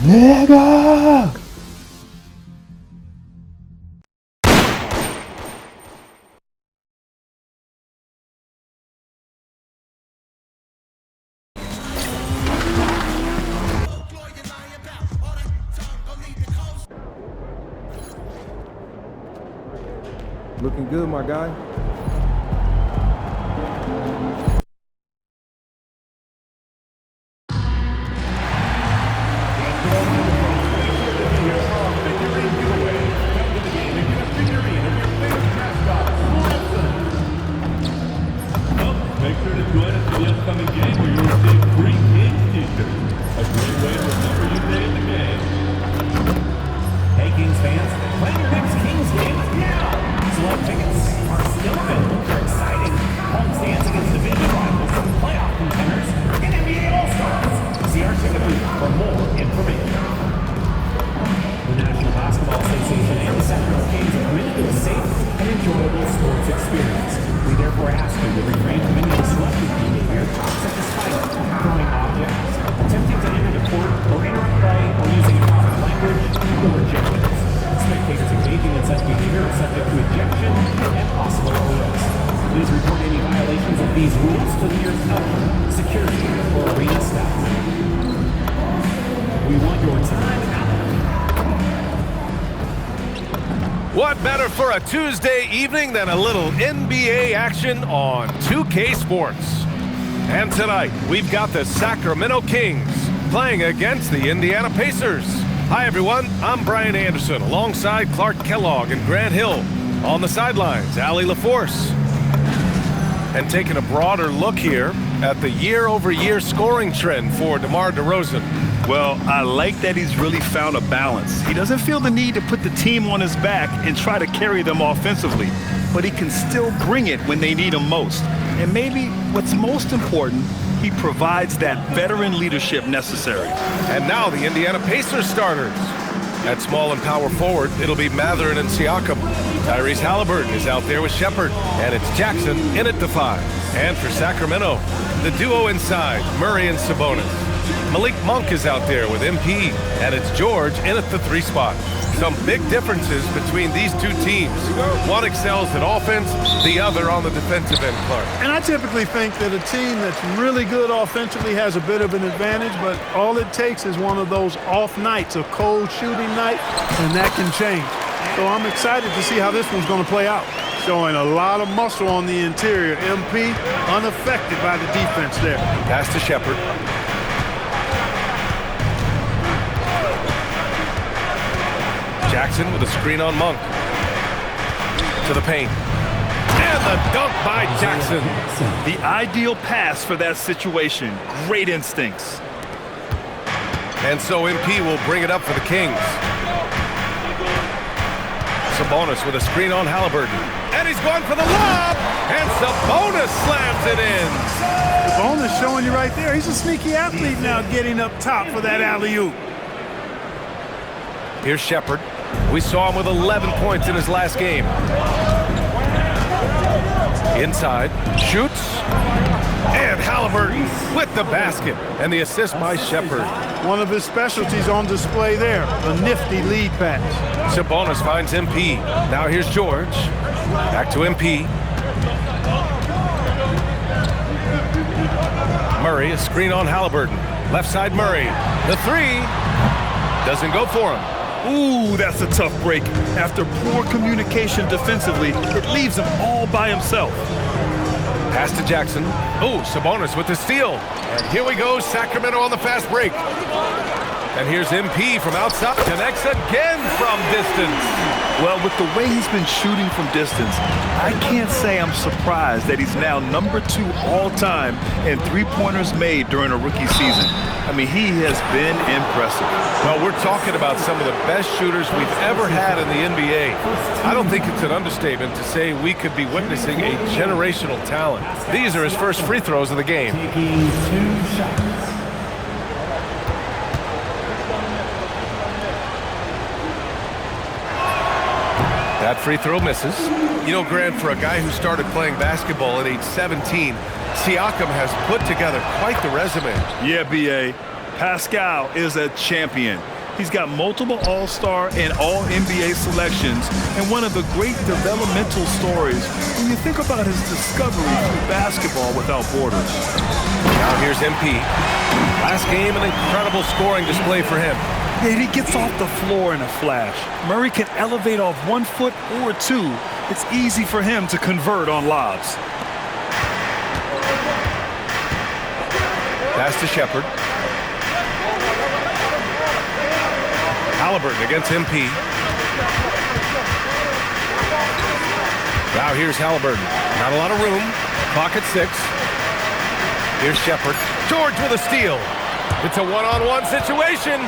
Nigga! Looking good, my guy. Make sure to join us for the upcoming game where you'll receive free Kings t-shirts. A great way to remember your day in the game. Hey Kings fans, plan your next Kings game now! Select tickets are still available for exciting homestands against division rivals and playoff contenders and NBA All-Stars. See our ticket booth for more information. The National Basketball Association and the Sacramento Kings are committed to a safe and enjoyable sports experience. We therefore ask you to refrain from any disruptive behavior, such as fighting, throwing objects, attempting to enter the court or interrupt play, or using improper language or gestures. Spectators engaging in such behavior are subject to ejection and possible arrest. Please report any violations of these rules to the nearest elder, security, or arena staff. We want your time out. What better for a Tuesday evening than a little NBA action on 2K Sports? And tonight, we've got the Sacramento Kings playing against the Indiana Pacers. Hi, everyone. I'm Brian Anderson, alongside Clark Kellogg and Grant Hill. On the sidelines, Allie LaForce. And taking a broader look here at the year-over-year scoring trend for DeMar DeRozan. Well, I like that he's really found a balance. He doesn't feel the need to put the team on his back and try to carry them offensively, but he can still bring it when they need him most. And maybe what's most important, he provides that veteran leadership necessary. And now the Indiana Pacers starters. At small and power forward, it'll be Mathurin and Siakam. Tyrese Halliburton is out there with Shepard, and it's Jackson in at the 5. And for Sacramento, the duo inside, Murray and Sabonis. Malik Monk is out there with MP, and it's George in at the 3 spot. Some big differences between these two teams. One excels at offense, the other on the defensive end, Clark. And I typically think that a team that's really good offensively has a bit of an advantage, but all it takes is one of those off nights, a cold shooting night, and that can change. So I'm excited to see how this one's going to play out. Showing a lot of muscle on the interior. MP unaffected by the defense there. Pass to Shepard. Jackson with a screen on Monk. To the paint. And the dunk by Jackson. The ideal pass for that situation. Great instincts. And so MP will bring it up for the Kings. Sabonis with a screen on Halliburton. And he's going for the lob. And Sabonis slams it in. Sabonis showing you right there. He's a sneaky athlete now, getting up top for that alley-oop. Here's Shepard. We saw him with 11 points in his last game. Inside, shoots, and Halliburton with the basket, and the assist by Shepard. One of his specialties on display there, a nifty lead pass. Sabonis finds MP. Now here's George. Back to MP. Murray, a screen on Halliburton. Left side Murray. The 3 doesn't go for him. Ooh, that's a tough break. After poor communication defensively, it leaves him all by himself. Pass to Jackson. Oh, Sabonis with the steal. And here we go, Sacramento on the fast break. And here's MP from outside. Connects again from distance. Well, with the way he's been shooting from distance, I can't say I'm surprised that he's now number 2 all-time in three-pointers made during a rookie season. I mean, he has been impressive. Well, we're talking about some of the best shooters we've ever had in the NBA. I don't think it's an understatement to say we could be witnessing a generational talent. These are his first free throws of the game. Taking 2 shots. That free throw misses. You know, Grant, for a guy who started playing basketball at age 17, Siakam has put together quite the resume. Yeah, B.A. Pascal is a champion. He's got multiple All-Star and All-NBA selections and one of the great developmental stories when you think about his discovery through basketball without borders. Now here's MP. Last game, an incredible scoring display for him. Yeah, he gets off the floor in a flash. Murray can elevate off 1 foot or 2. It's easy for him to convert on lobs. Pass to Shepard. Halliburton against MP. Now here's Halliburton. Not a lot of room. Clock at 6. Here's Shepard. George with a steal. It's a one-on-one situation.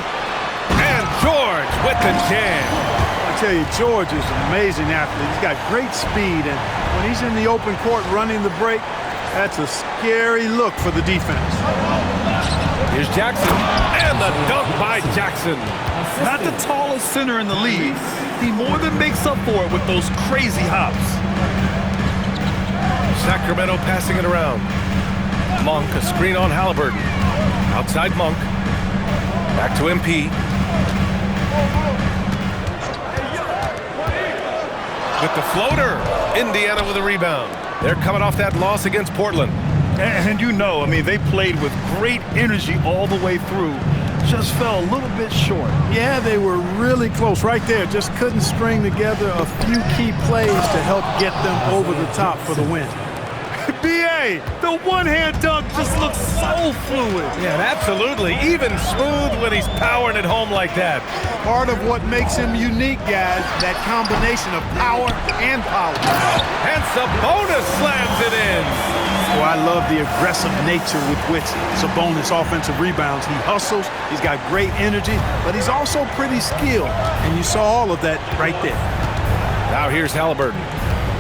And George with the jam. I tell you, George is an amazing athlete. He's got great speed, and when he's in the open court running the break, that's a scary look for the defense. Here's Jackson. And the dunk by Jackson. Not the tallest center in the league. He more than makes up for it with those crazy hops. Sacramento passing it around. Monk, a screen on Halliburton. Outside Monk. Back to MP. With the floater. Indiana with a rebound. They're coming off that loss against Portland. And you know, I mean, they played with great energy all the way through. Just fell a little bit short. Yeah, they were really close right there. Just couldn't string together a few key plays to help get them over the top for the win. B.A., the one-hand dunk just looks so fluid. Yeah, absolutely. Even smooth when he's powering it home like that. Part of what makes him unique, guys, that combination of power and power. And Sabonis slams it in. Oh, I love the aggressive nature with which Sabonis offensive rebounds. He hustles, he's got great energy, but he's also pretty skilled. And you saw all of that right there. Now here's Halliburton.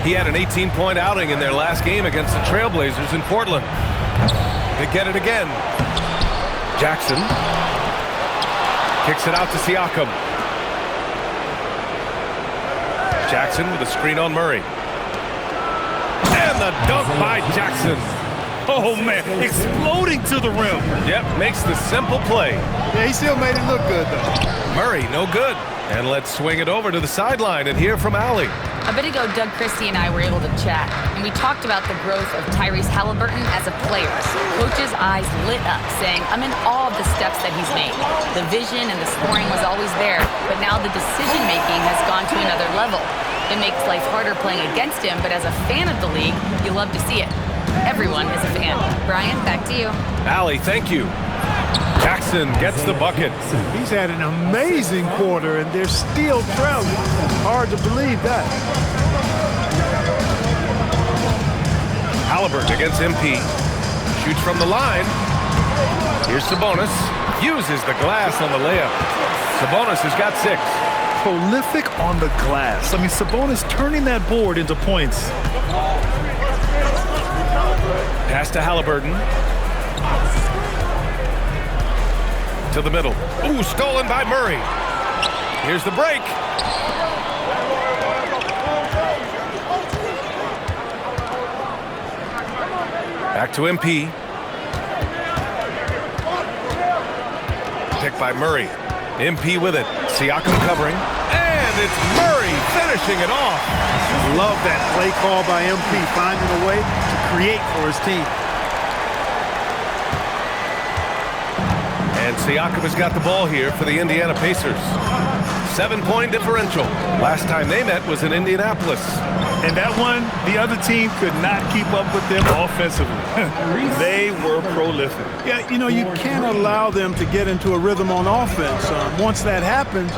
He had an 18-point outing in their last game against the Trailblazers in Portland. They get it again. Jackson kicks it out to Siakam. Jackson with a screen on Murray. And the dunk by Jackson. Oh, man, exploding to the rim. Yep, makes the simple play. Yeah, he still made it look good, though. Murray, no good. And let's swing it over to the sideline and hear from Allie. A bit ago, Doug Christie and I were able to chat, and we talked about the growth of Tyrese Halliburton as a player. Coach's eyes lit up, saying, I'm in awe of the steps that he's made. The vision and the scoring was always there, but now the decision-making has gone to another level. It makes life harder playing against him, but as a fan of the league, you love to see it. Everyone is a fan. Brian, back to you. Allie, thank you. Jackson gets the bucket. He's had an amazing quarter, and they're still trailing. Hard to believe that. Halliburton against MP. Shoots from the line. Here's Sabonis. Uses the glass on the layup. Sabonis has got 6. Prolific on the glass. I mean, Sabonis turning that board into points. Pass to Halliburton. To the middle. Ooh, stolen by Murray. Here's the break. Back to MP. Picked by Murray. MP with it. Siakam covering. And it's Murray finishing it off. Love that play call by MP, finding a way to create for his team. And Siakam has got the ball here for the Indiana Pacers. 7-point differential. Last time they met was in Indianapolis. And that one, the other team could not keep up with them offensively. They were prolific. Yeah, you know, you can't allow them to get into a rhythm on offense. Once that happens,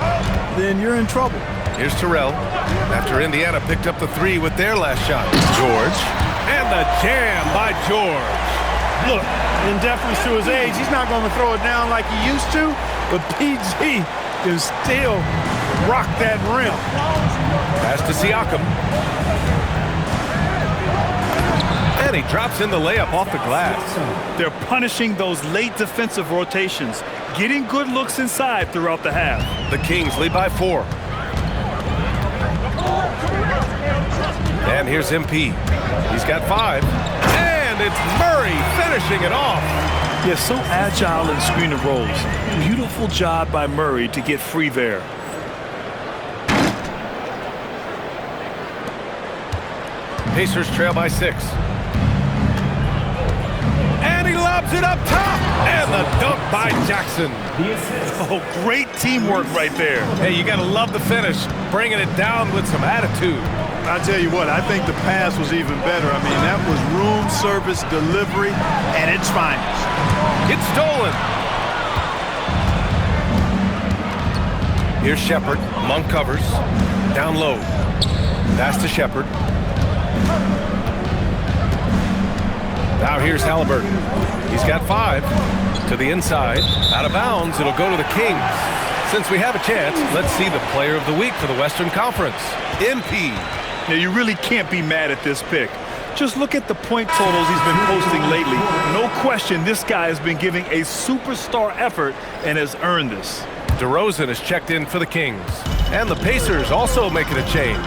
then you're in trouble. Here's Terrell. After Indiana picked up the 3 with their last shot. George. And the jam by George. Look, in deference to his age, he's not going to throw it down like he used to, but PG can still rock that rim. Pass to Siakam. And he drops in the layup off the glass. They're punishing those late defensive rotations, getting good looks inside throughout the half. The Kings lead by 4. And here's MP. He's got 5. And it's Murray finishing it off. Yeah, so agile in screen and rolls. Beautiful job by Murray to get free there. Pacers trail by 6. And he lobs it up top. And the dunk by Jackson. Oh, great teamwork right there. Hey, you got to love the finish. Bringing it down with some attitude. I tell you what, I think the pass was even better. I mean, that was room service delivery at its finest. It's stolen. Here's Shepard. Monk covers. Down low. Pass to Shepard. Now here's Halliburton. He's got 5 to the inside. Out of bounds, it'll go to the Kings. Since we have a chance, let's see the player of the week for the Western Conference. MP. Now, you really can't be mad at this pick. Just look at the point totals he's been posting lately. No question, this guy has been giving a superstar effort and has earned this. DeRozan is checked in for the Kings. And the Pacers also making a change.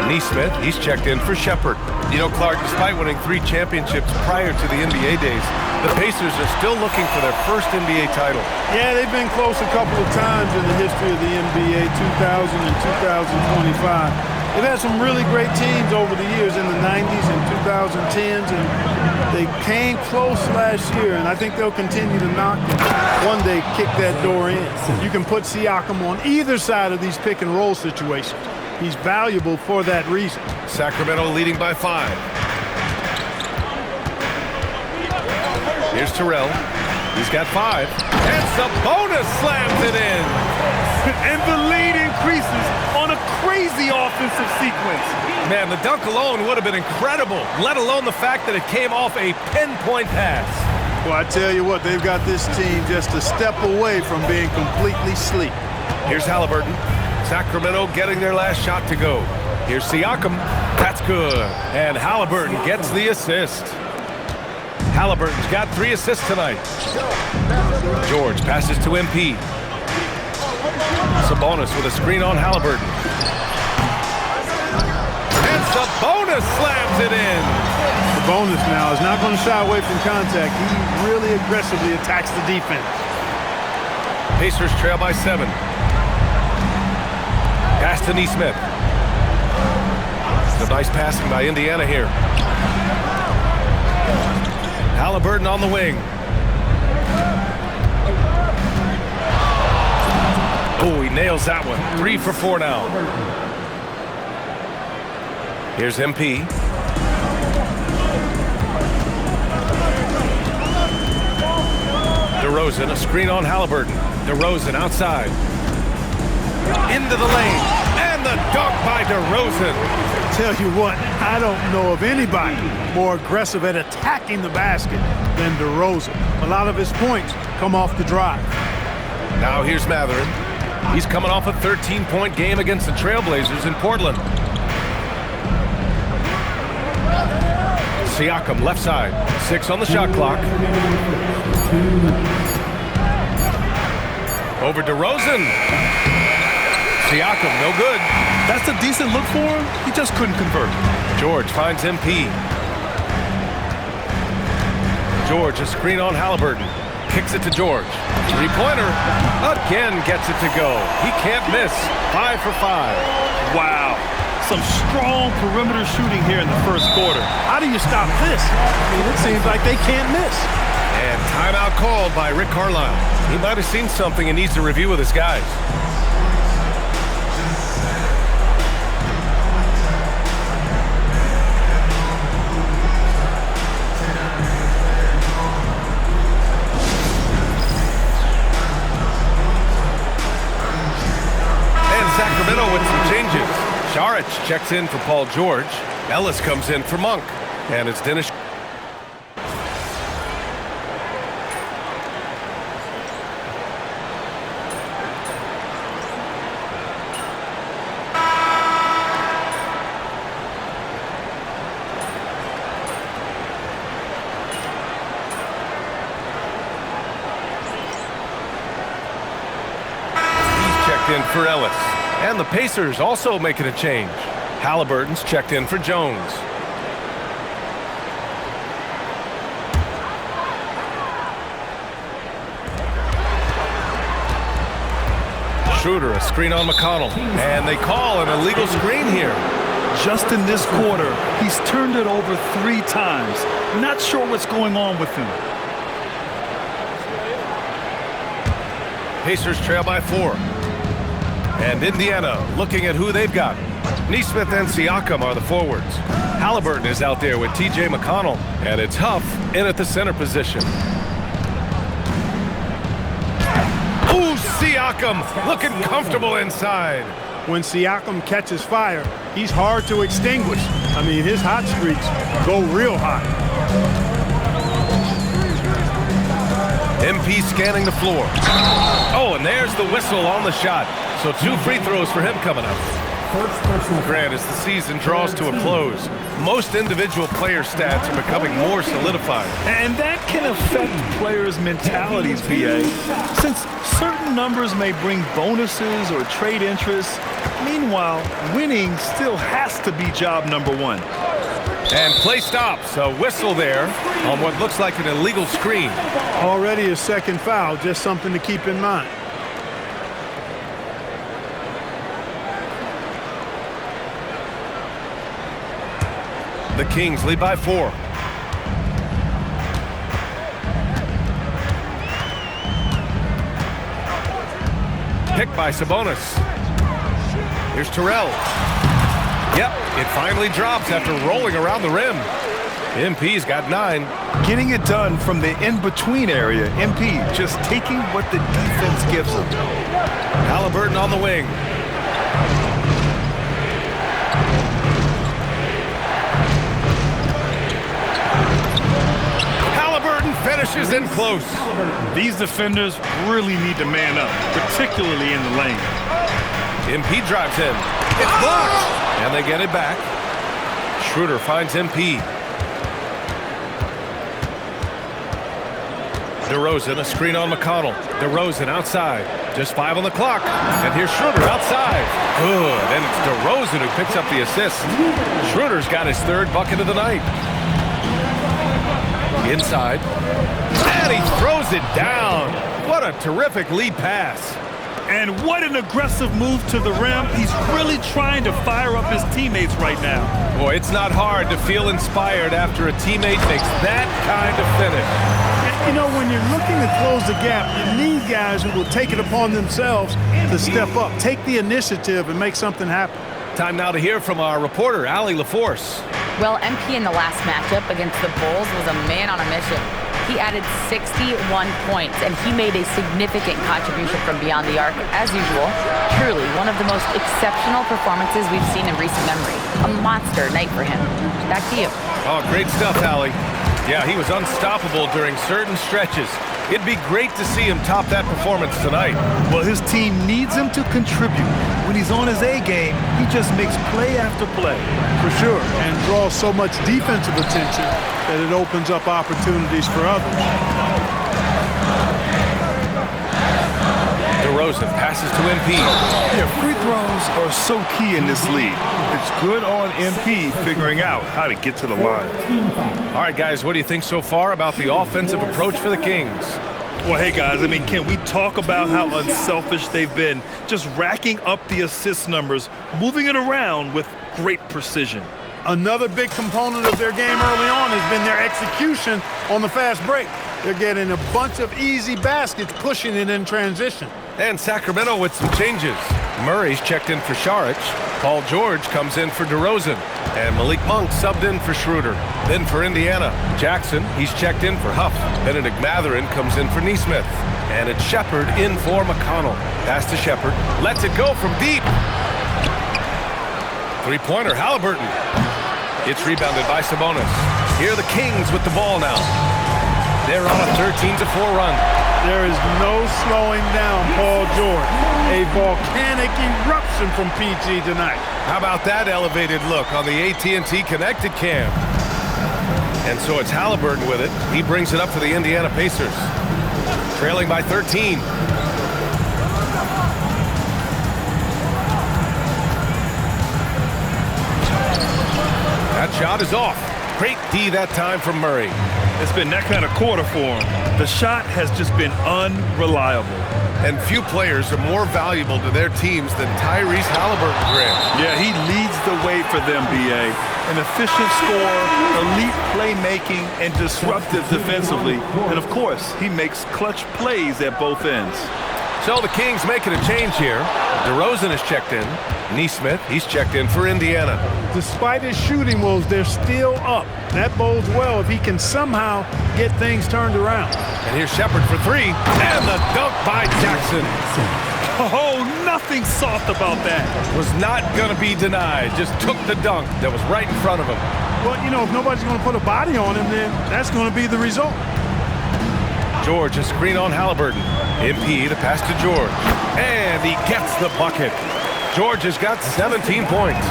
Neesmith, he's checked in for Shepard. You know, Clark, despite winning 3 championships prior to the NBA days, the Pacers are still looking for their first NBA title. Yeah, they've been close a couple of times in the history of the NBA, 2000 and 2025. They've had some really great teams over the years in the 90s and 2010s, and they came close last year, and I think they'll continue to knock and one day kick that door in. You can put Siakam on either side of these pick-and-roll situations. He's valuable for that reason. Sacramento leading by 5. Here's Terrell. He's got 5. And Sabonis slams it in. And the lead increases on a crazy offensive sequence. Man, the dunk alone would have been incredible, let alone the fact that it came off a pinpoint pass. Well, I tell you what, they've got this team just a step away from being completely asleep. Here's Halliburton. Sacramento getting their last shot to go. Here's Siakam. That's good. And Halliburton gets the assist. Halliburton's got 3 assists tonight. George passes to MP. Sabonis with a screen on Halliburton. And Sabonis slams it in. Sabonis now is not going to shy away from contact. He really aggressively attacks the defense. Pacers trail by 7. Pass to Neesmith. The nice passing by Indiana here. Halliburton on the wing. Oh, he nails that one. 3 for 4 now. Here's MP. DeRozan, a screen on Halliburton. DeRozan outside. Into the lane. And the dunk by DeRozan. Tell you what, I don't know of anybody more aggressive at attacking the basket than DeRozan. A lot of his points come off the drive. Now here's Matherin. He's coming off a 13-point game against the Trailblazers in Portland. Siakam left side. 6 on the shot clock. Over DeRozan. Siakam, no good. That's a decent look for him. He just couldn't convert. George finds MP. George, a screen on Halliburton. Kicks it to George. 3-pointer. Again gets it to go. He can't miss. 5 for 5. Wow. Some strong perimeter shooting here in the first quarter. How do you stop this? I mean, it seems like they can't miss. And timeout called by Rick Carlisle. He might have seen something and needs to review with his guys. Sacramento with some changes. Šarić checks in for Paul George. Ellis comes in for Monk. And it's Dennis. He's checked in for Ellis. And the Pacers also making a change. Halliburton's checked in for Jones. Schroeder, a screen on McConnell. And they call an illegal screen here. Just in this quarter, he's turned it over 3 times. Not sure what's going on with him. Pacers trail by 4. And Indiana looking at who they've got. Nesmith and Siakam are the forwards. Halliburton is out there with T.J. McConnell. And it's Huff in at the center position. Ooh, Siakam looking comfortable inside. When Siakam catches fire, he's hard to extinguish. I mean, his hot streaks go real hot. MP scanning the floor. Oh, and there's the whistle on the shot. So 2 free throws for him coming up. Grant, as the season draws to a close, most individual player stats are becoming more solidified. And that can affect players' mentalities, BA, since certain numbers may bring bonuses or trade interests. Meanwhile, winning still has to be job number 1. And play stops. A whistle there on what looks like an illegal screen. Already a second foul, just something to keep in mind. The Kings lead by 4. Picked by Sabonis. Here's Terrell. Yep, it finally drops after rolling around the rim. MP's got 9. Getting it done from the in-between area. MP just taking what the defense gives him. Halliburton on the wing. Finishes in close. These defenders really need to man up, particularly in the lane. MP drives in. It's blocked. And they get it back. Schroeder finds MP. DeRozan, a screen on McConnell. DeRozan outside. Just 5 on the clock. And here's Schroeder outside. Good. And it's DeRozan who picks up the assist. Schroeder's got his 3rd bucket of the night. Inside. And he throws it down. What a terrific lead pass. And what an aggressive move to the rim. He's really trying to fire up his teammates right now. Boy, it's not hard to feel inspired after a teammate makes that kind of finish. You know, when you're looking to close the gap, you need guys who will take it upon themselves to step up, take the initiative, and make something happen. Time now to hear from our reporter, Allie LaForce. Well, MP in the last matchup against the Bulls was a man on a mission. He added 61 points, and he made a significant contribution from beyond the arc, as usual. Truly, one of the most exceptional performances we've seen in recent memory. A monster night for him. Back to you. Oh, great stuff, Allie. Yeah, he was unstoppable during certain stretches. It'd be great to see him top that performance tonight. Well, his team needs him to contribute. When he's on his A game, he just makes play after play. For sure, and draws so much defensive attention that it opens up opportunities for others. DeRozan passes to MP. Yeah, free throws are so key in this league. It's good on MP figuring out how to get to the line. All right, guys, what do you think so far about the offensive approach for the Kings? Well, hey, guys, I mean, can we talk about how unselfish they've been? Just racking up the assist numbers, moving it around with great precision. Another big component of their game early on has been their execution on the fast break. They're getting a bunch of easy baskets, pushing it in transition. And Sacramento with some changes. Murray's checked in for Saric. Paul George comes in for DeRozan. And Malik Monk subbed in for Schroeder. Then for Indiana, Jackson, he's checked in for Huff. Benedict Mathurin comes in for Nesmith. And it's Shepard in for McConnell. Pass to Shepard. Lets it go from deep. Three-pointer, Halliburton. It's rebounded by Sabonis. Here are the Kings with the ball now. They're on a 13-4 run. There is no slowing down Paul George. A volcanic eruption from PG tonight. How about that elevated look on the AT&T Connected Cam? And so it's Halliburton with it. He brings it up for the Indiana Pacers. Trailing by 13. That shot is off. Great D that time from Murray. It's been that kind of quarter for him. The shot has just been unreliable. And few players are more valuable to their teams than Tyrese Halliburton, Grant. Yeah, he leads the way for them, B.A. An efficient scorer, elite playmaking, and disruptive defensively. And, of course, he makes clutch plays at both ends. So the Kings making a change here. DeRozan is checked in. Nesmith, he's checked in for Indiana. Despite his shooting woes, they're still up. That bodes well if he can somehow get things turned around. And here's Shepard for three. And the dunk by Jackson. Oh, nothing soft about that. Was not going to be denied. Just took the dunk that was right in front of him. Well, you know, if nobody's going to put a body on him, then that's going to be the result. George, a screen on Halliburton. MP, the pass to George. And he gets the bucket. George has got 17 points.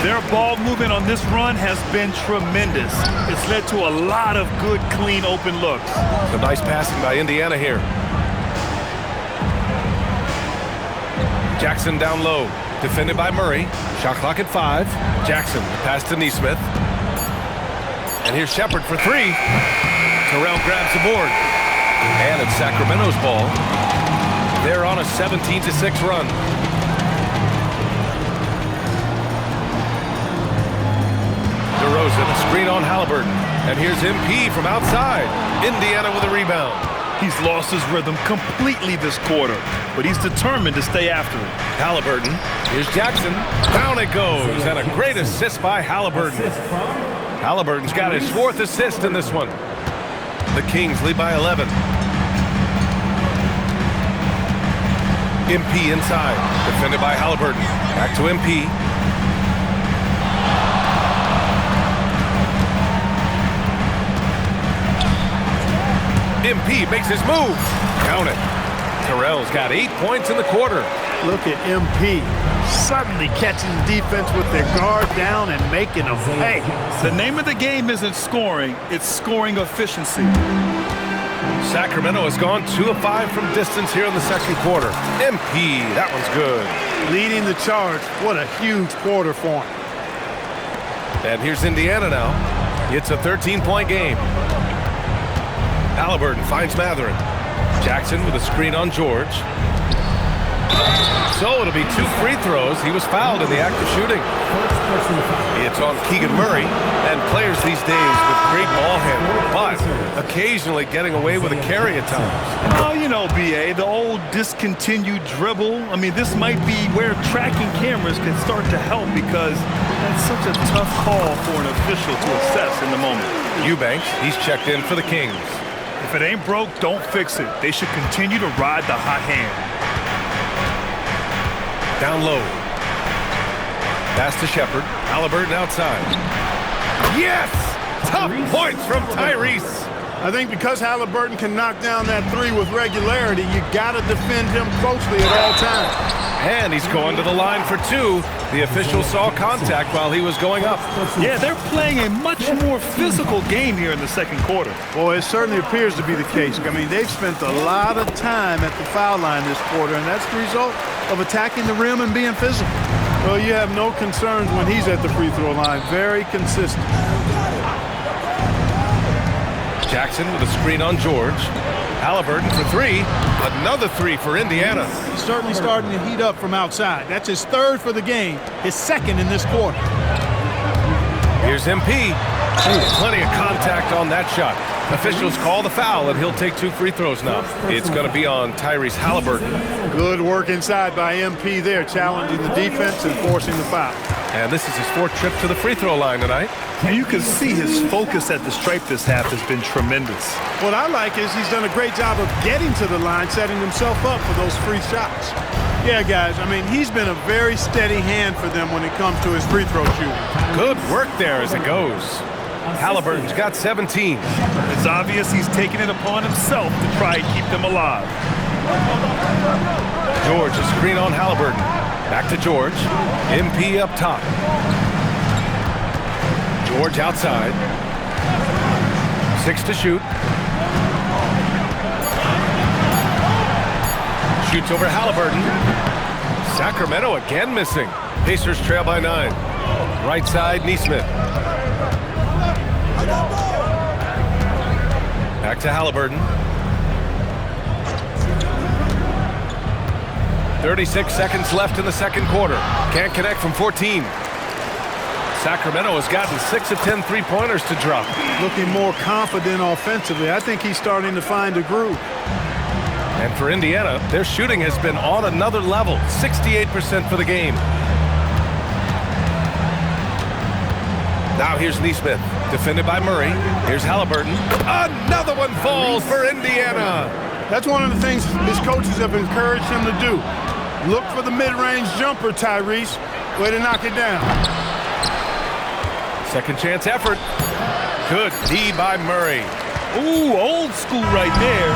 Their ball movement on this run has been tremendous. It's led to a lot of good, clean, open looks. Some nice passing by Indiana here. Jackson down low. Defended by Murray. Shot clock at 5. Jackson, the pass to Nesmith. And here's Shepard for three. Terrell grabs the board. And it's Sacramento's ball. They're on a 17-6 run. DeRozan, a screen on Halliburton. And here's MP from outside. Indiana with a rebound. He's lost his rhythm completely this quarter, but he's determined to stay after it. Halliburton. Here's Jackson. Down it goes. And a great assist by Halliburton. Halliburton's got his 4th assist in this one. The Kings lead by 11. MP inside. Defended by Halliburton. Back to MP. MP makes his move. Count it. Terrell's got 8 points in the quarter. Look at MP suddenly catching defense with their guard down and making a pay. The name of the game isn't scoring, it's scoring efficiency. Sacramento has gone 2 of 5 from distance here in the second quarter. MP, that one's good. Leading the charge. What a huge quarter for him. And here's Indiana now. It's a 13-point game. Halliburton finds Matherin. Jackson with a screen on George. So it'll be 2 free throws. He was fouled in the act of shooting. It's on Keegan Murray, and players these days with great ball handling, but occasionally getting away with a carry at times. Oh, you know, B.A., the old discontinued dribble. I mean, this might be where tracking cameras can start to help because that's such a tough call for an official to assess in the moment. Eubanks, he's checked in for the Kings. If it ain't broke, don't fix it. They should continue to ride the hot hand. Down low. Pass to Shepard. Halliburton outside. Yes! Tough points from Tyrese. I think because Halliburton can knock down that 3 with regularity, you got to defend him closely at all times. And he's going to the line for 2. The official saw contact while he was going up. Yeah, they're playing a much more physical game here in the second quarter. Boy, it certainly appears to be the case. I mean, they've spent a lot of time at the foul line this quarter, and that's the result of attacking the rim and being physical. Well, you have no concerns when he's at the free throw line. Very consistent. Jackson with a screen on George. Halliburton for 3. Another 3 for Indiana. He's certainly starting to heat up from outside. That's his 3rd for the game, his 2nd in this quarter. Here's MP. Plenty of contact on that shot. Officials call the foul, and he'll take 2 free throws now. It's going to be on Tyrese Halliburton. Good work inside by MP there, challenging the defense and forcing the foul. And this is his 4th trip to the free throw line tonight. And you can see his focus at the stripe this half has been tremendous. What I like is he's done a great job of getting to the line, setting himself up for those free shots. Yeah, guys, I mean, he's been a very steady hand for them when it comes to his free throw shooting. Good work there as it goes. Halliburton's got 17. It's obvious he's taking it upon himself to try and keep them alive. George, a screen on Halliburton. Back to George. MP up top. George outside. 6 to shoot. Shoots over Halliburton. Sacramento again missing. Pacers trail by 9. Right side, Nesmith. Back to Halliburton. 36 seconds left in the second quarter. Can't connect from 14. Sacramento has gotten 6 of 10 three-pointers to drop. Looking more confident offensively. I think he's starting to find a groove. And for Indiana, their shooting has been on another level, 68% for the game. Now here's Neesmith, defended by Murray. Here's Halliburton. Another one falls for Indiana. That's one of the things his coaches have encouraged him to do. Look for the mid-range jumper, Tyrese. Way to knock it down. Second chance effort. Good D by Murray. Ooh, old school right there.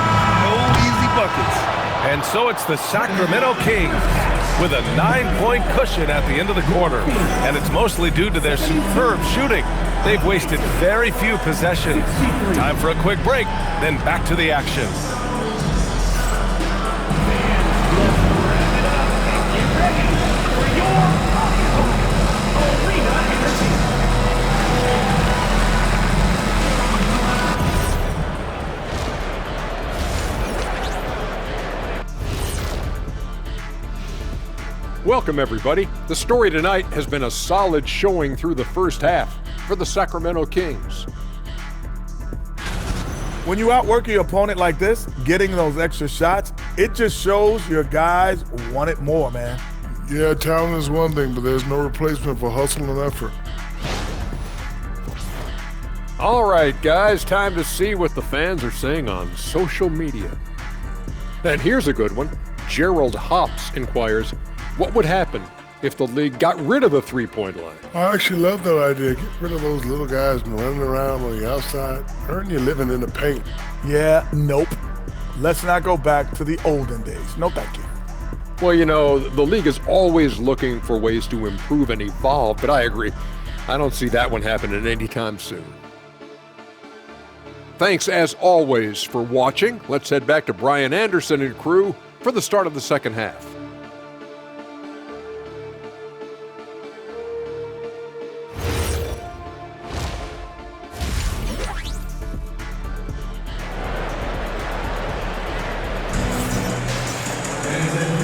No easy buckets. And so it's the Sacramento Kings with a 9-point cushion at the end of the quarter. And it's mostly due to their superb shooting. They've wasted very few possessions. Time for a quick break, then back to the action. Welcome, everybody. The story tonight has been a solid showing through the first half for the Sacramento Kings. When you outwork your opponent like this, getting those extra shots, it just shows your guys want it more, man. Yeah, talent is one thing, but there's no replacement for hustle and effort. All right, guys, time to see what the fans are saying on social media. And here's a good one. Gerald Hops inquires, what would happen if the league got rid of the three-point line? I actually love that idea. Get rid of those little guys running around on the outside, earning your living in the paint. Yeah, nope. Let's not go back to the olden days. No, thank you. Well, you know, the league is always looking for ways to improve and evolve, but I agree. I don't see that one happening anytime soon. Thanks, as always, for watching. Let's head back to Brian Anderson and crew for the start of the second half.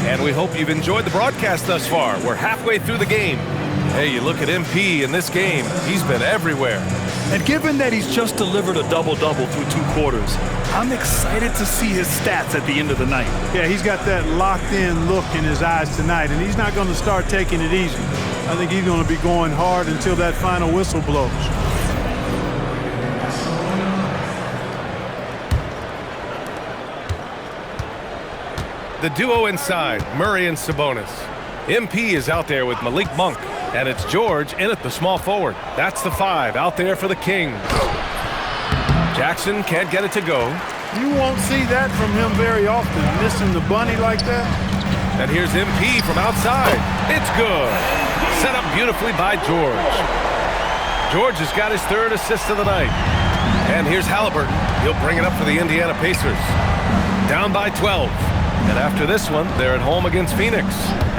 And we hope you've enjoyed the broadcast thus far. We're halfway through the game. Hey, you look at MP in this game, he's been everywhere. And given that he's just delivered a double-double through 2 quarters, I'm excited to see his stats at the end of the night. Yeah, he's got that locked-in look in his eyes tonight, and he's not going to start taking it easy. I think he's going to be going hard until that final whistle blows. The duo inside, Murray and Sabonis. MP is out there with Malik Monk, and it's George in at the small forward. That's the 5 out there for the Kings. Jackson can't get it to go. You won't see that from him very often, missing the bunny like that. And here's MP from outside. It's good. Set up beautifully by George. George has got his 3rd assist of the night. And here's Halliburton. He'll bring it up for the Indiana Pacers. Down by 12. And after this one, they're at home against Phoenix.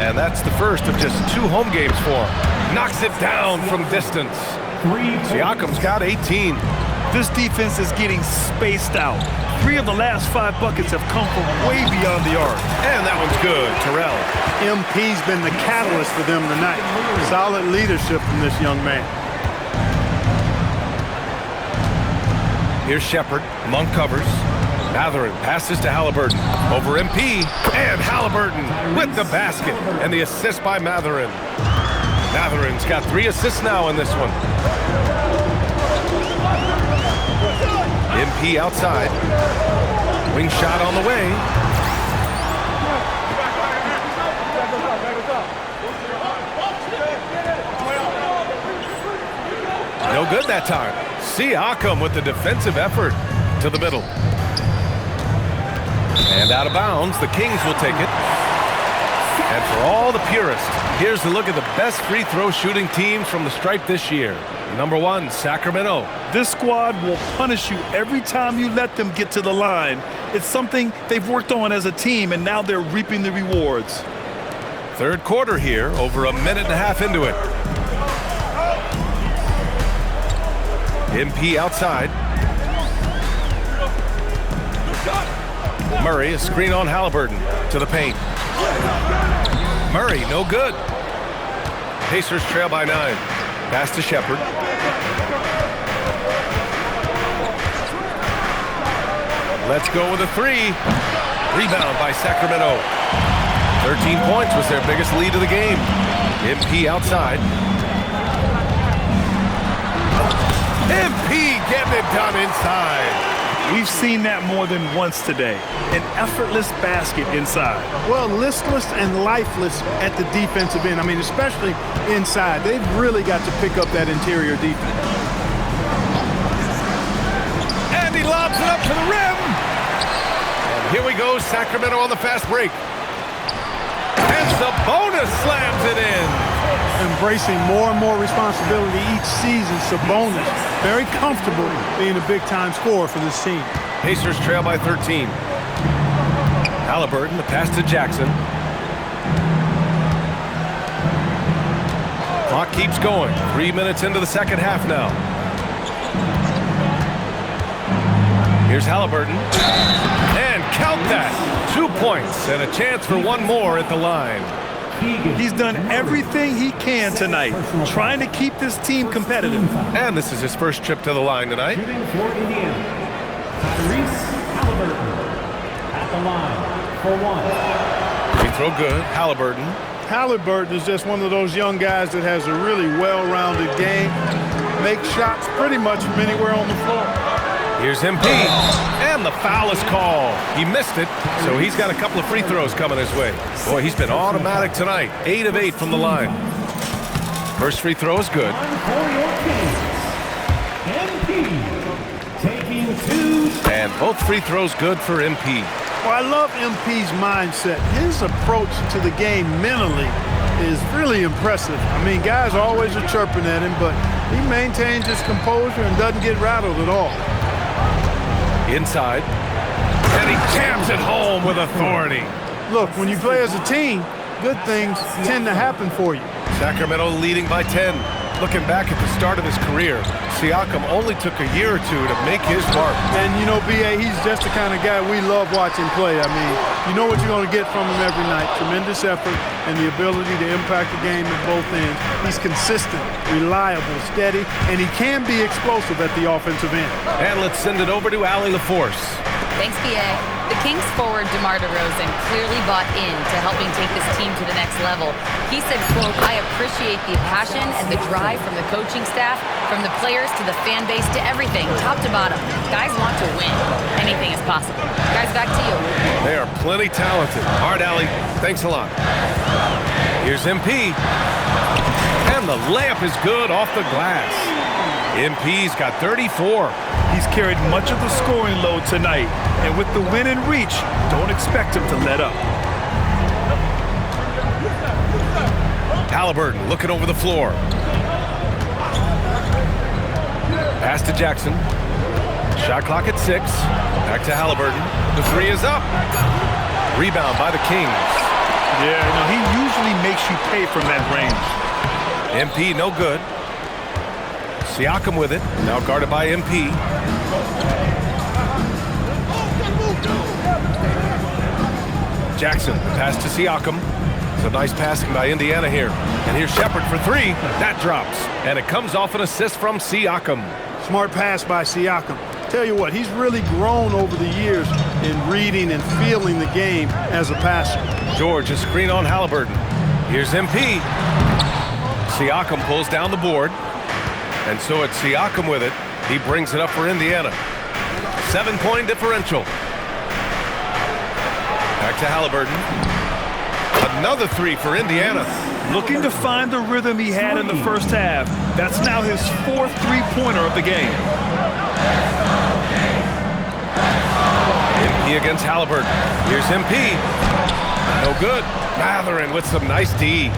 And that's the first of just 2 home games for him. Knocks it down from distance. Siakam's got 18. This defense is getting spaced out. 3 of the last 5 buckets have come from way beyond the arc. And that one's good, Terrell. MP's been the catalyst for them tonight. Solid leadership from this young man. Here's Shepard. Monk covers. Matherin passes to Halliburton. Over MP. And Halliburton with the basket. And the assist by Matherin. Matherin's got 3 assists now in this one. MP outside. Wing shot on the way. No good that time. Siakam with the defensive effort to the middle. And out of bounds, the Kings will take it. And for all the purists, here's a look at the best free throw shooting teams from the stripe this year. Number 1, Sacramento. This squad will punish you every time you let them get to the line. It's something they've worked on as a team, and now they're reaping the rewards. 3rd quarter here, over a minute and a half into it. MP outside. Murray, a screen on Halliburton to the paint. Murray, no good. Pacers trail by 9. Pass to Shepard. Let's go with a 3. Rebound by Sacramento. 13 points was their biggest lead of the game. MP outside. MP getting it done inside. We've seen that more than once today. An effortless basket inside. Well, listless and lifeless at the defensive end. I mean, especially inside. They've really got to pick up that interior defense. And he lobs it up to the rim. And here we go, Sacramento on the fast break. And Sabonis slams it in. Embracing more and more responsibility each season. Sabonis, very comfortable being a big-time scorer for this team. Pacers trail by 13. Halliburton, the pass to Jackson. Clock keeps going. 3 minutes into the second half now. Here's Halliburton. And count that. 2 points and a chance for one more at the line. He's done everything he can tonight, trying to keep this team competitive. And this is his first trip to the line tonight. Shooting for Indiana, Tyrese Halliburton at the line for 1. Free throw good. Halliburton. Halliburton is just one of those young guys that has a really well-rounded game. Makes shots pretty much from anywhere on the floor. Here's MP. And the foul is called. He missed it, so he's got a couple of free throws coming his way. Boy, he's been automatic tonight. 8 of 8 from the line. First free throw is good. For your Kings, MP taking 2. And both free throws good for MP. Well, I love MP's mindset. His approach to the game mentally is really impressive. I mean, guys always are chirping at him, but he maintains his composure and doesn't get rattled at all. Inside. And he jams it home with authority. Look, when you play as a team, good things tend to happen for you. Sacramento leading by 10. Looking back at the start of his career, Siakam only took a year or two to make his mark. And, you know, B.A., he's just the kind of guy we love watching play. I mean, you know what you're going to get from him every night. Tremendous effort and the ability to impact the game at both ends. He's consistent, reliable, steady, and he can be explosive at the offensive end. And let's send it over to Allie LaForce. Thanks, B.A. The Kings forward DeMar DeRozan clearly bought into helping take this team to the next level. He said, quote, "I appreciate the passion and the drive from the coaching staff, from the players to the fan base to everything, top to bottom. Guys want to win. Anything is possible." Guys, back to you. They are plenty talented. All right, Allie, thanks a lot. Here's MP. And the layup is good off the glass. MP's got 34. He's carried much of the scoring load tonight, and with the win in reach, don't expect him to let up. Halliburton looking over the floor. Pass to Jackson. Shot clock at 6. Back to Halliburton. The 3 is up. Rebound by the Kings. Yeah, no, he usually makes you pay from that range. MP no good. Siakam with it. Now guarded by MP. Jackson, pass to Siakam. Some nice passing by Indiana here. And here's Shepard for 3. That drops. And it comes off an assist from Siakam. Smart pass by Siakam. Tell you what, he's really grown over the years in reading and feeling the game as a passer. George, a screen on Halliburton. Here's MP. Siakam pulls down the board. And so it's Siakam with it. He brings it up for Indiana. 7-point differential. Back to Halliburton. Another 3 for Indiana. Looking to find the rhythm he had in the first half. That's now his 4th three-pointer of the game. MP against Halliburton. Here's MP. No good. Matherin with some nice D.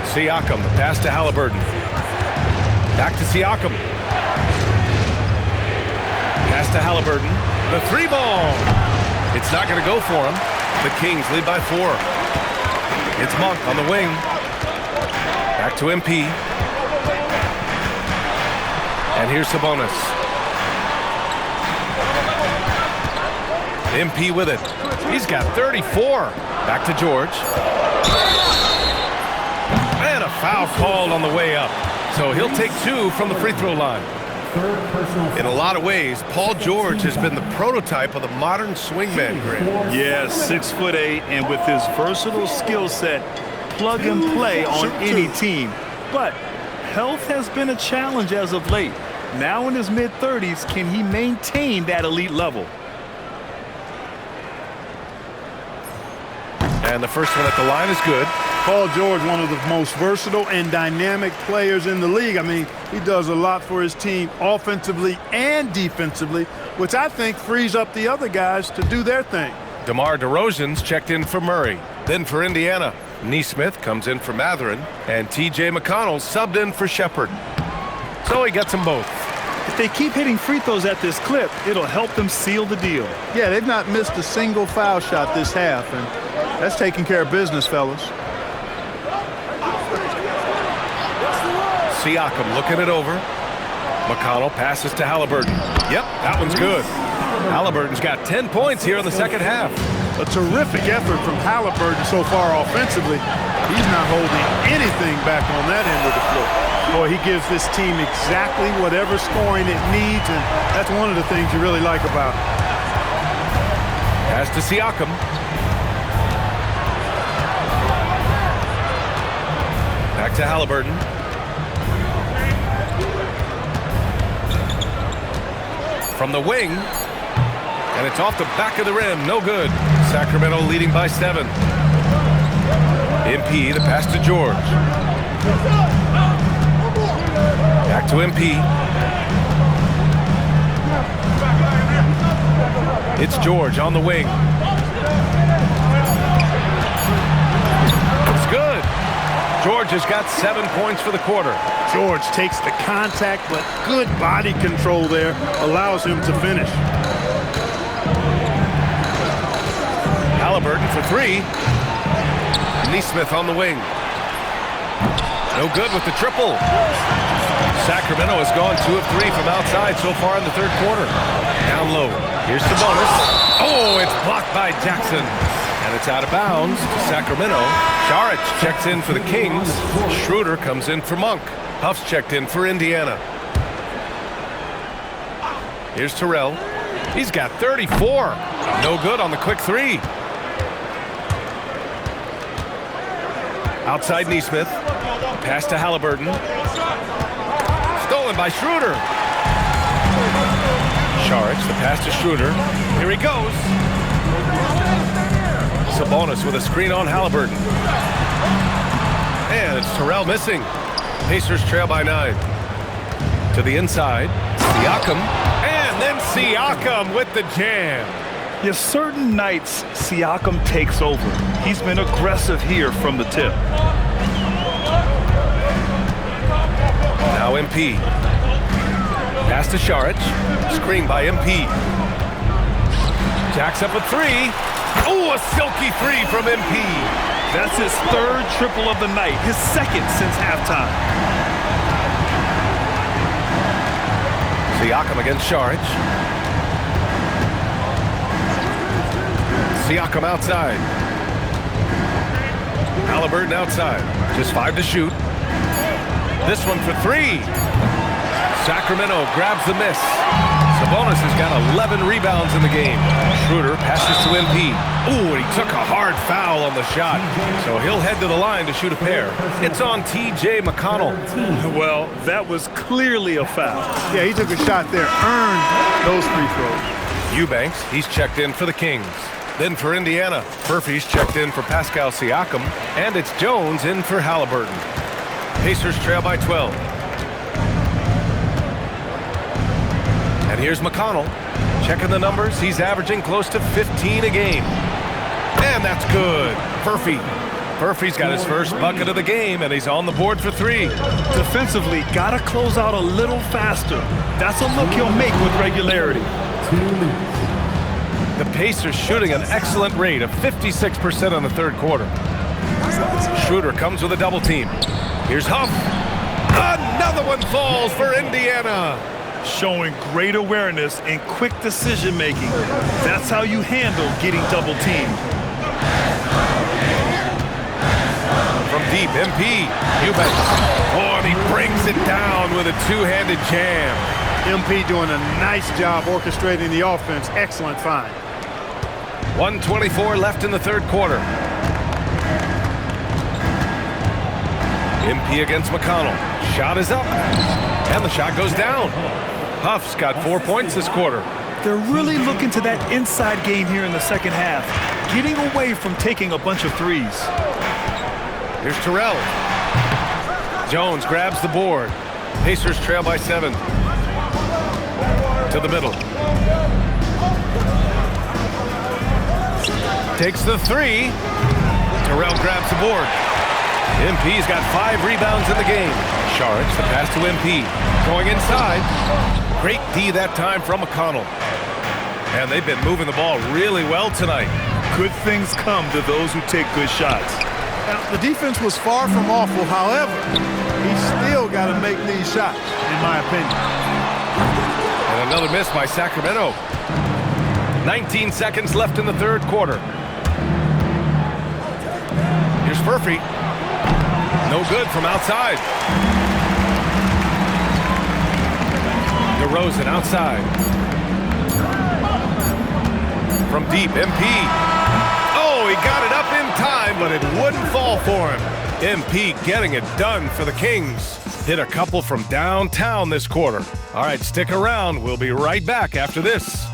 Siakam, the pass to Halliburton. Back to Siakam. Pass to Halliburton. The 3-ball. It's not going to go for him. The Kings lead by 4. It's Monk on the wing. Back to MP. And here's Sabonis. MP with it. He's got 34. Back to George. And a foul called on the way up. So he'll take 2 from the free throw line. In a lot of ways, Paul George has been the prototype of the modern swingman, Grant. Yeah, 6'8", and with his versatile skill set, plug and play on any team. But health has been a challenge as of late. Now in his mid-30s, can he maintain that elite level? And the first one at the line is good. Paul George, one of the most versatile and dynamic players in the league. I mean, he does a lot for his team offensively and defensively, which I think frees up the other guys to do their thing. DeMar DeRozan's checked in for Murray. Then for Indiana, Neesmith comes in for Matherin, and T.J. McConnell subbed in for Shepard. So he gets them both. If they keep hitting free throws at this clip, it'll help them seal the deal. Yeah, they've not missed a single foul shot this half, and that's taking care of business, fellas. Siakam looking it over. McConnell passes to Halliburton. Yep, that one's good. Halliburton's got 10 points here in the second half. A terrific effort from Halliburton so far offensively. He's not holding anything back on that end of the floor. Boy, he gives this team exactly whatever scoring it needs, and that's one of the things you really like about him. Pass to Siakam. Back to Halliburton. From the wing, and it's off the back of the rim. No good. Sacramento leading by 7. MP, the pass to George. Back to MP. It's George on the wing. It's good. George has got 7 points for the quarter. George takes the contact, but good body control there allows him to finish. Halliburton for 3. Neesmith on the wing. No good with the triple. Sacramento has gone 2 of 3 from outside so far in the third quarter. Down low. Here's the bonus. Oh, it's blocked by Jackson. And it's out of bounds to Sacramento. Saric checks in for the Kings. Schroeder comes in for Monk. Huff's checked in for Indiana. Here's Terrell. He's got 34. No good on the quick 3. Outside Neesmith. Pass to Halliburton. Stolen by Schroeder. Saric, the pass to Schroeder. Here he goes. Sabonis with a screen on Halliburton. And it's Terrell missing. Pacers trail by 9. To the inside. Siakam. And then Siakam with the jam. Yeah, certain nights, Siakam takes over. He's been aggressive here from the tip. Now MP. Pass to Saric. Screen by MP. Jacks up a 3. Oh, a silky 3 from MP. That's his 3rd triple of the night, his 2nd since halftime. Siakam against Saric. Siakam outside. Halliburton outside. Just 5 to shoot. This one for 3. Sacramento grabs the miss. Sabonis has got 11 rebounds in the game. Schroeder passes to MP. Ooh, and he took a hard foul on the shot. So he'll head to the line to shoot a pair. It's on T.J. McConnell. Well, that was clearly a foul. Yeah, he took a shot there, earned those free throws. Eubanks, he's checked in for the Kings. Then for Indiana, Murphy's checked in for Pascal Siakam. And it's Jones in for Halliburton. Pacers trail by 12. And here's McConnell. Checking the numbers, he's averaging close to 15 a game. And that's good. Murphy's got his first bucket of the game, and he's on the board for 3. Defensively, gotta close out a little faster. That's a look he'll make with regularity. The Pacers shooting an excellent rate of 56% in the third quarter. Schroeder comes with a double team. Here's Huff. Another one falls for Indiana. showing great awareness and quick decision-making. That's how you handle getting double-teamed. From deep, MP. Eubanks. Oh, and he brings it down with a two-handed jam. MP doing a nice job orchestrating the offense. Excellent find. 1:24 left in the third quarter. MP against McConnell. Shot is up. And the shot goes down. Huff's got 4 points this quarter. They're really looking to that inside game here in the second half, getting away from taking a bunch of threes. Here's Terrell. Jones grabs the board. Pacers trail by 7. To the middle. Takes the 3. Terrell grabs the board. MP's got 5 rebounds in the game. Sharks the pass to MP. Going inside. Great D that time from McConnell. And they've been moving the ball really well tonight. Good things come to those who take good shots. Now, the defense was far from awful. However, he's still got to make these shots, in my opinion. And another miss by Sacramento. 19 seconds left in the third quarter. Here's Furphy. No good from outside. DeRozan outside. From deep, MP. Oh, he got it up in time, but it wouldn't fall for him. MP getting it done for the Kings. Hit a couple from downtown this quarter. All right, stick around. We'll be right back after this.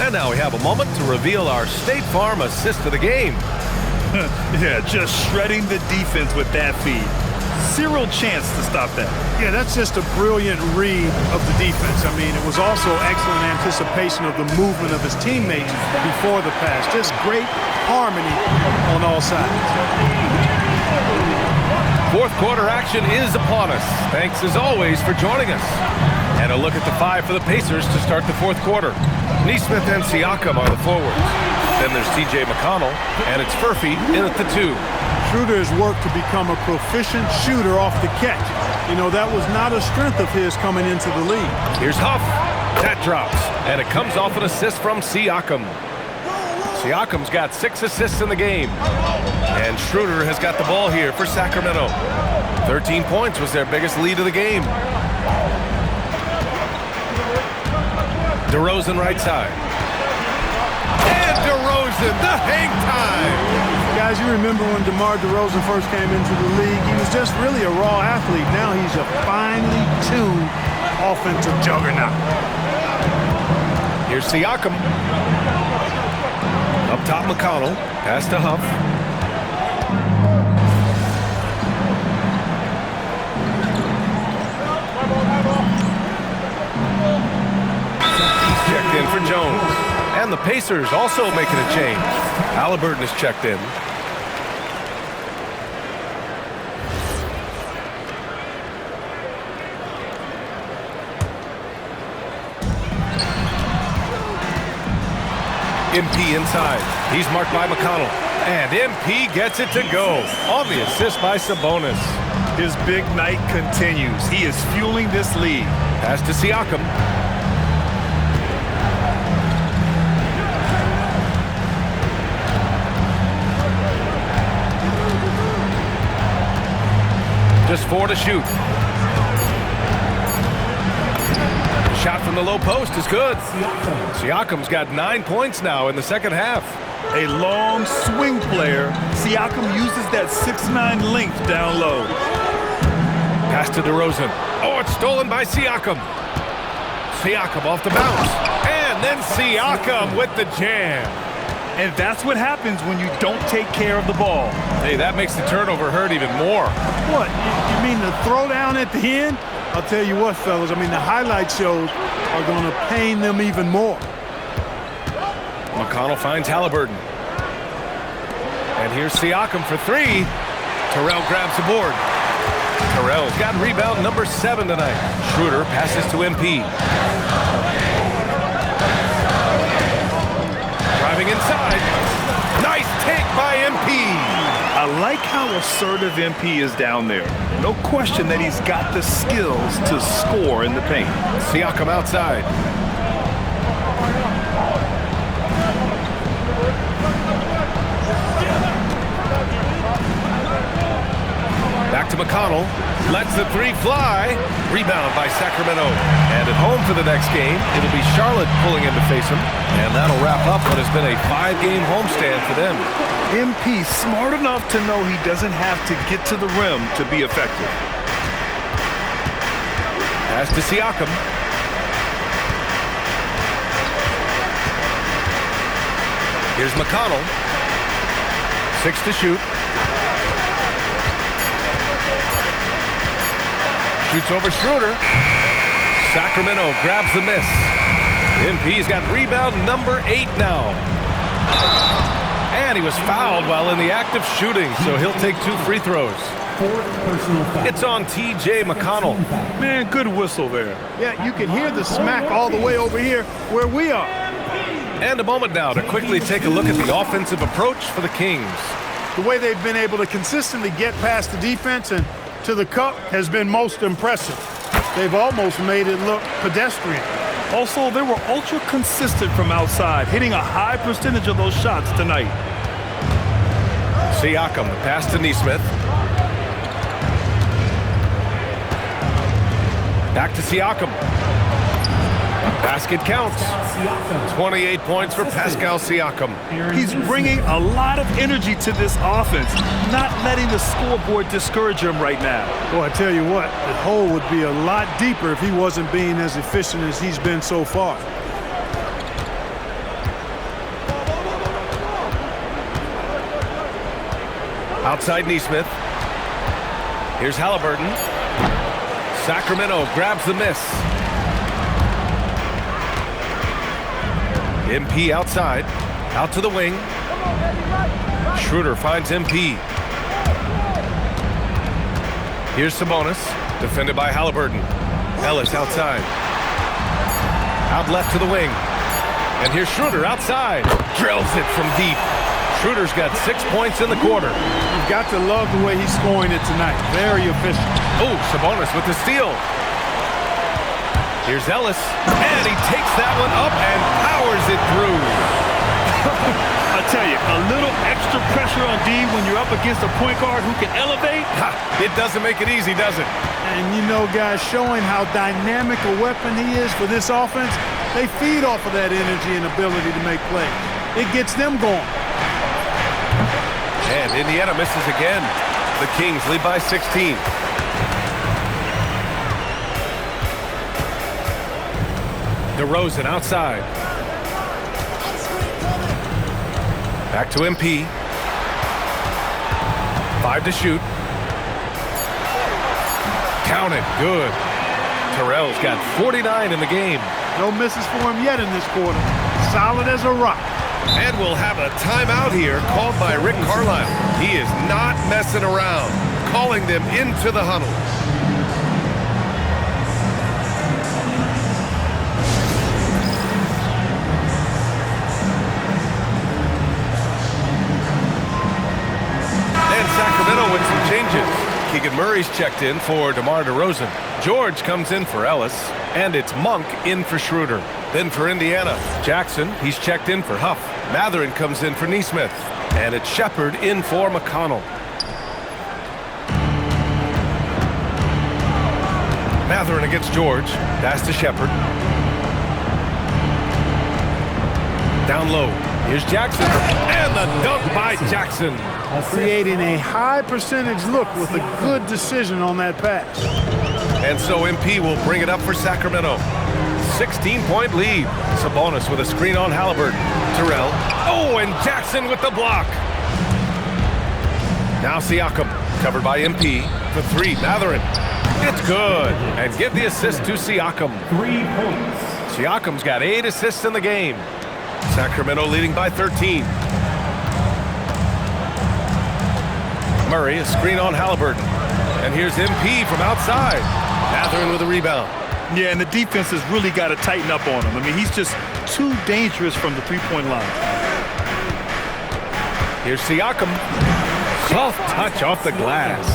And now we have a moment to reveal our State Farm assist of the game. Yeah, just shredding the defense with that feed. Zero chance to stop that. Yeah, that's just a brilliant read of the defense. I mean, it was also excellent anticipation of the movement of his teammates before the pass. Just great harmony on all sides. Fourth quarter action is upon us. Thanks as always for joining us. And a look at the 5 for the Pacers to start the fourth quarter. Nesmith and Siakam are the forwards. Then there's TJ McConnell, and it's Furphy in at the 2. Schroeder has worked to become a proficient shooter off the catch. You know, that was not a strength of his coming into the league. Here's Huff. That drops, and it comes off an assist from Siakam. Siakam's got 6 assists in the game. And Schroeder has got the ball here for Sacramento. 13 points was their biggest lead of the game. DeRozan right side. And DeRozan, the hang time. Guys, you remember when DeMar DeRozan first came into the league, he was just really a raw athlete. Now he's a finely tuned offensive juggernaut. Here's Siakam. Up top, McConnell. Pass to Huff. Checked in for Jones. And the Pacers also making a change. Halliburton is checked in. MP inside. He's marked by McConnell. And MP gets it to go on the assist by Sabonis. His big night continues. He is fueling this lead. Pass to Siakam. Just 4 to shoot. Shot from the low post is good. Siakam's got 9 points now in the second half. A long swing player. Siakam uses that 6'9" length down low. Pass to DeRozan. Oh, it's stolen by Siakam. Siakam off the bounce. And then Siakam with the jam. And that's what happens when you don't take care of the ball. Hey, that makes the turnover hurt even more. What? You mean the throwdown at the end? I'll tell you what, fellas. I mean, the highlight shows are going to pain them even more. McConnell finds Halliburton. And here's Siakam for three. Terrell grabs the board. Terrell's got rebound number 7 tonight. Schroeder passes to MP. Driving inside. Nice take by MP. I like how assertive MP is down there. No question that he's got the skills to score in the paint. Siakam outside. Back to McConnell. Lets the three fly. Rebound by Sacramento. And at home for the next game, it'll be Charlotte pulling in to face him. And that'll wrap up what has been a 5-game homestand for them. MP smart enough to know he doesn't have to get to the rim to be effective. Pass to Siakam. Here's McConnell. 6 to shoot. Shoots over Schroeder. Sacramento grabs the miss. MP's got rebound number 8 now. And he was fouled while in the act of shooting, so he'll take 2 free throws. It's on TJ McConnell. Man, good whistle there. Yeah, you can hear the smack all the way over here where we are. And a moment now to quickly take a look at the offensive approach for the Kings. The way they've been able to consistently get past the defense and to the cup has been most impressive. They've almost made it look pedestrian. Also, they were ultra consistent from outside, hitting a high percentage of those shots tonight. Siakam, the pass to Nesmith. Back to Siakam. Basket counts. 28 points for Pascal Siakam. He's bringing a lot of energy to this offense, not letting the scoreboard discourage him right now. Boy, I tell you what, the hole would be a lot deeper if he wasn't being as efficient as he's been so far. Outside Nesmith. Here's Halliburton. Sacramento grabs the miss. MP outside. Out to the wing. Schroeder finds MP. Here's Sabonis. Defended by Halliburton. Ellis outside. Out left to the wing. And here's Schroeder outside. Drills it from deep. Schroeder's got 6 points in the quarter. You've got to love the way he's scoring it tonight. Very efficient. Oh, Sabonis with the steal. Here's Ellis, and he takes that one up and powers it through. I tell you, a little extra pressure on D when you're up against a point guard who can elevate. It doesn't make it easy, does it? And you know, guys, showing how dynamic a weapon he is for this offense, they feed off of that energy and ability to make plays. It gets them going. And Indiana misses again. The Kings lead by 16. DeRozan outside. Back to MP. 5 to shoot. Count it. Good. Terrell's got 49 in the game. No misses for him yet in this quarter. Solid as a rock. And we'll have a timeout here called by Rick Carlisle. He is not messing around, calling them into the huddle. And Sacramento with some changes. Keegan Murray's checked in for DeMar DeRozan. George comes in for Ellis. And it's Monk in for Schroeder. Then for Indiana, Jackson, he's checked in for Huff. Matherin comes in for Nesmith. And it's Shepard in for McConnell. Matherin against George. Pass to Shepard. Down low. Here's Jackson. And the dunk by Jackson. Creating a high percentage look with a good decision on that pass. And so MP will bring it up for Sacramento. 16-point lead. Sabonis with a screen on Halliburton. Terrell. Oh, and Jackson with the block. Now Siakam, covered by MP. For 3, Matherin. It's good. And give the assist to Siakam. 3 points. Siakam's got 8 assists in the game. Sacramento leading by 13. Murray, a screen on Halliburton. And here's MP from outside. Mathurin with a rebound. Yeah, and the defense has really got to tighten up on him. I mean, he's just too dangerous from the three-point line. Here's Siakam. Soft touch off the glass.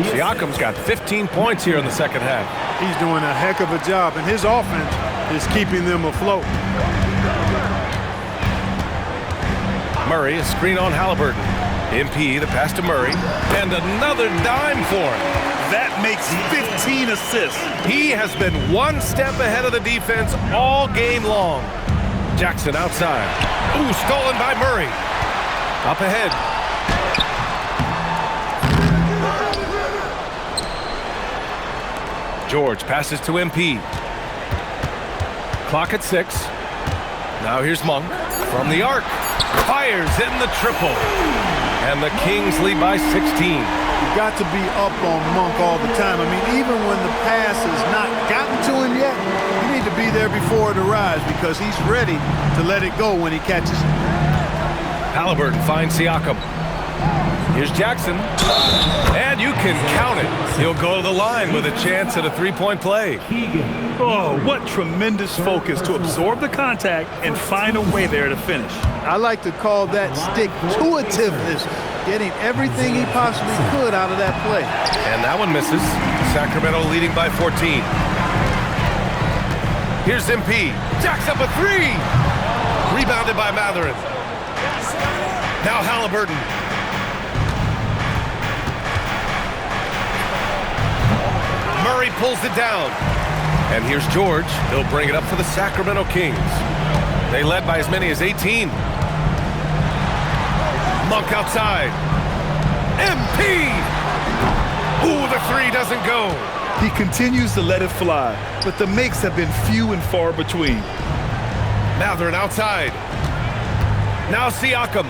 Siakam's got 15 points here in the second half. He's doing a heck of a job, and his offense is keeping them afloat. Murray, a screen on Halliburton. MP, the pass to Murray, and another dime for him. That makes 15 assists. He has been one step ahead of the defense all game long. Jackson outside. Ooh, stolen by Murray. Up ahead. George passes to MP. Clock at 6. Now here's Monk from the arc. Fires in the triple. And the Kings lead by 16. You've got to be up on Monk all the time. I mean, even when the pass has not gotten to him yet, you need to be there before it arrives because he's ready to let it go when he catches it. Halliburton finds Siakam. Here's Jackson. And you can count it. He'll go to the line with a chance at a three-point play. Oh, what tremendous focus to absorb the contact and find a way there to finish. I like to call that stick-to-itiveness, getting everything he possibly could out of that play. And that one misses. Sacramento leading by 14. Here's MP. Jacks up a three. Rebounded by Mathurin. Now Halliburton. Murray pulls it down. And here's George. He'll bring it up for the Sacramento Kings. They led by as many as 18. Monk outside. MP! Ooh, the three doesn't go. He continues to let it fly, but the makes have been few and far between. Mathurin outside. Now Siakam.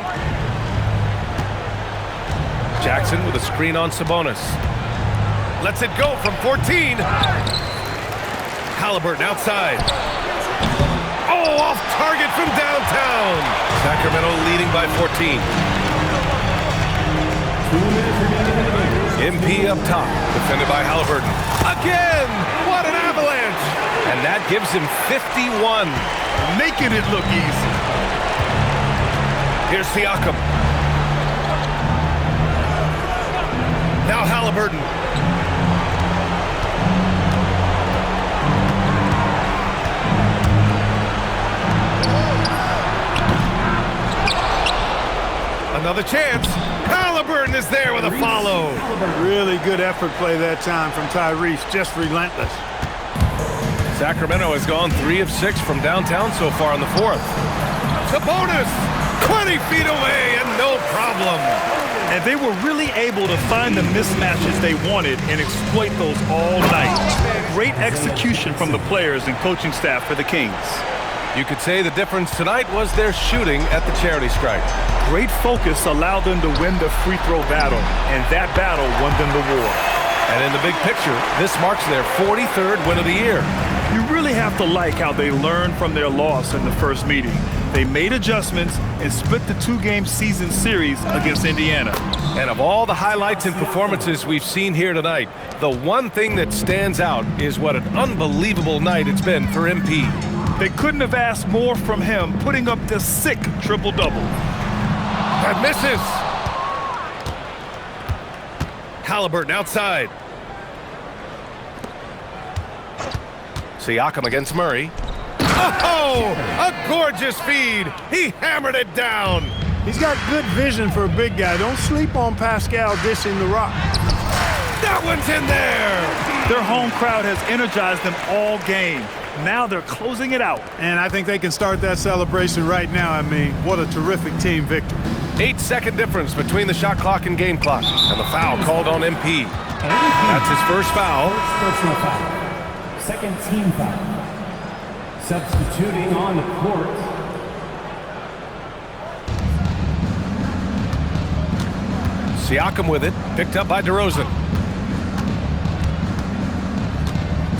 Jackson with a screen on Sabonis. Lets it go from 14. Halliburton outside. Oh, off target from downtown. Sacramento leading by 14. 2 minutes remaining. MP up top, defended by Halliburton. Again! What an avalanche! And that gives him 51. Making it look easy. Here's Siakam. Now Halliburton. Another chance. Halliburton is there with a follow. Really good effort play that time from Tyrese, just relentless. Sacramento has gone 3 of 6 from downtown so far in the fourth. Sabonis, 20 feet away and no problem. And they were really able to find the mismatches they wanted and exploit those all night. Great execution from the players and coaching staff for the Kings. You could say the difference tonight was their shooting at the charity stripe. Great focus allowed them to win the free throw battle, and that battle won them the war. And in the big picture, this marks their 43rd win of the year. You really have to like how they learned from their loss in the first meeting. They made adjustments and split the 2-game season series against Indiana. And of all the highlights and performances we've seen here tonight, the one thing that stands out is what an unbelievable night it's been for MP. They couldn't have asked more from him, putting up this sick triple-double. That misses. Halliburton outside. Siakam against Murray. Oh, a gorgeous feed. He hammered it down. He's got good vision for a big guy. Don't sleep on Pascal dishing the rock. That one's in there. Their home crowd has energized them all game. Now they're closing it out. And I think they can start that celebration right now. I mean, what a terrific team victory. 8-second difference between the shot clock and game clock. And the foul called on MP. That's his first foul. Personal foul. Second team foul. Substituting on the court. Siakam with it. Picked up by DeRozan.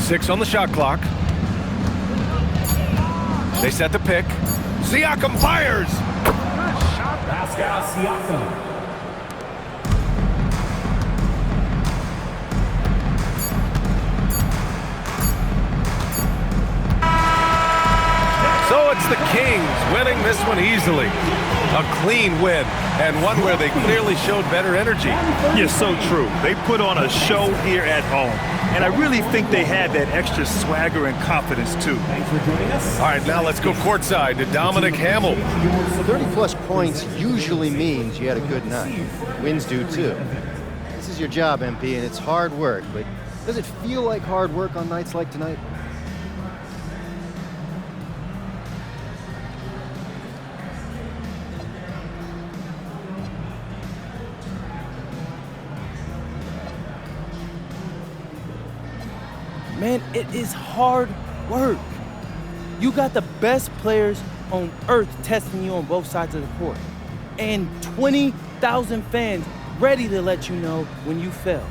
6 on the shot clock. They set the pick. Siakam fires. Pascal Siakam. this one easily. A clean win, and one where they clearly showed better energy. You're so true. They put on a show here at home, and I really think they had that extra swagger and confidence, too. Thanks for joining us. All right, now let's go courtside to Dominic Hamill. 30-plus points usually means you had a good night. Wins do, too. This is your job, MP, and it's hard work, but does it feel like hard work on nights like tonight? Man, it is hard work. You got the best players on earth testing you on both sides of the court. And 20,000 fans ready to let you know when you fail.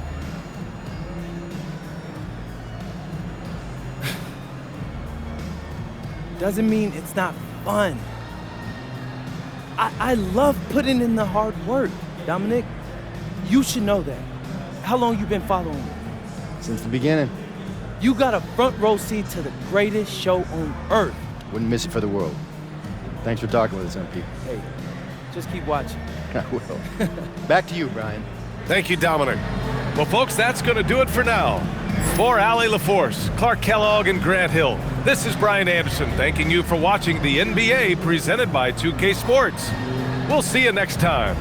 Doesn't mean it's not fun. I love putting in the hard work, Dominic. You should know that. How long you been following me? Since the beginning. You got a front row seat to the greatest show on earth. Wouldn't miss it for the world. Thanks for talking with us, MP. Hey, just keep watching. I will. Back to you, Brian. Thank you, Dominic. Well, folks, that's going to do it for now. For Allie LaForce, Clark Kellogg, and Grant Hill, this is Brian Anderson thanking you for watching the NBA presented by 2K Sports. We'll see you next time.